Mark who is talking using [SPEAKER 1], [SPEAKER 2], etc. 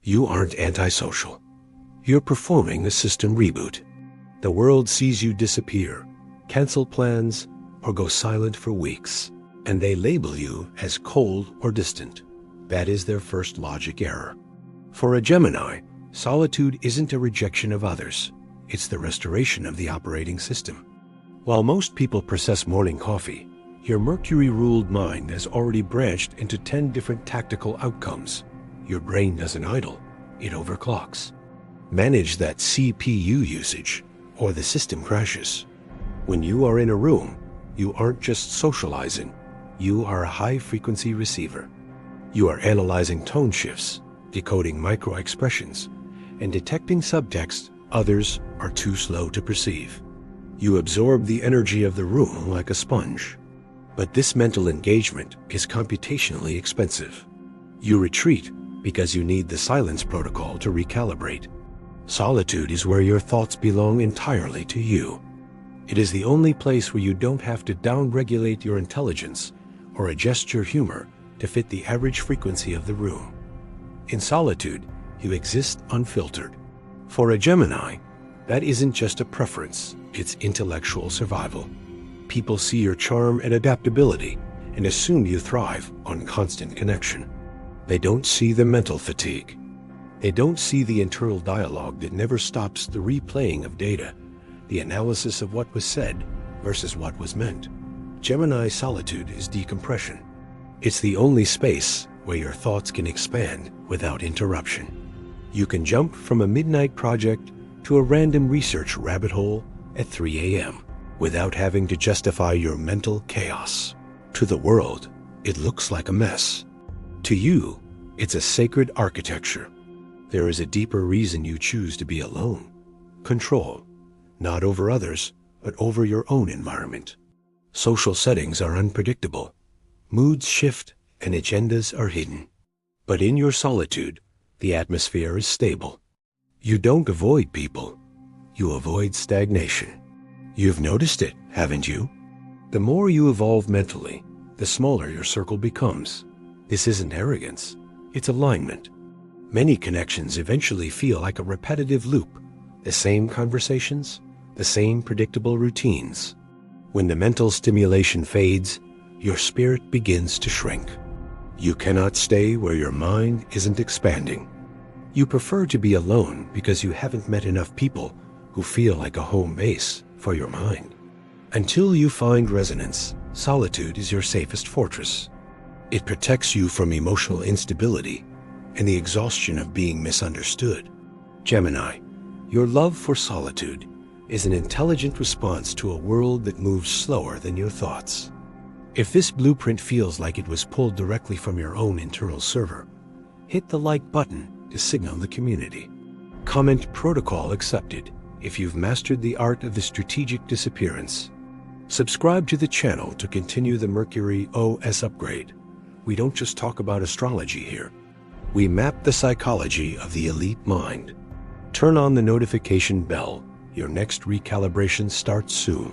[SPEAKER 1] You aren't antisocial. You're performing a system reboot. The world sees you disappear, cancel plans, or go silent for weeks, and they label you as cold or distant. That is their first logic error. For a Gemini, solitude isn't a rejection of others. It's the restoration of the operating system. While most people process morning coffee, your Mercury-ruled mind has already branched into 10 different tactical outcomes. Your brain doesn't idle, it overclocks. Manage that CPU usage, or the system crashes. When you are in a room, you aren't just socializing, you are a high-frequency receiver. You are analyzing tone shifts, decoding micro-expressions, and detecting subtext others are too slow to perceive. You absorb the energy of the room like a sponge. But this mental engagement is computationally expensive. You retreat because you need the silence protocol to recalibrate. Solitude is where your thoughts belong entirely to you. It is the only place where you don't have to downregulate your intelligence or adjust your humor to fit the average frequency of the room. In solitude, you exist unfiltered. For a Gemini, that isn't just a preference, it's intellectual survival. People see your charm and adaptability and assume you thrive on constant connection. They don't see the mental fatigue. They don't see the internal dialogue that never stops the replaying of data, the analysis of what was said versus what was meant. Gemini solitude is decompression. It's the only space where your thoughts can expand without interruption. You can jump from a midnight project to a random research rabbit hole at 3 a.m. without having to justify your mental chaos. To the world, it looks like a mess. To you, it's a sacred architecture. There is a deeper reason you choose to be alone. Control, not over others, but over your own environment. Social settings are unpredictable. Moods shift and agendas are hidden. But in your solitude, the atmosphere is stable. You don't avoid people. You avoid stagnation. You've noticed it, haven't you? The more you evolve mentally, the smaller your circle becomes. This isn't arrogance, it's alignment. Many connections eventually feel like a repetitive loop, the same conversations, the same predictable routines. When the mental stimulation fades, your spirit begins to shrink. You cannot stay where your mind isn't expanding. You prefer to be alone because you haven't met enough people who feel like a home base for your mind. Until you find resonance, solitude is your safest fortress. It protects you from emotional instability and the exhaustion of being misunderstood. Gemini, your love for solitude is an intelligent response to a world that moves slower than your thoughts. If this blueprint feels like it was pulled directly from your own internal server, hit the like button to signal the community. Comment "Protocol accepted" if you've mastered the art of the strategic disappearance. Subscribe to the channel to continue the Mercury OS upgrade. We don't just talk about astrology here. We map the psychology of the elite mind. Turn on the notification bell. Your next recalibration starts soon.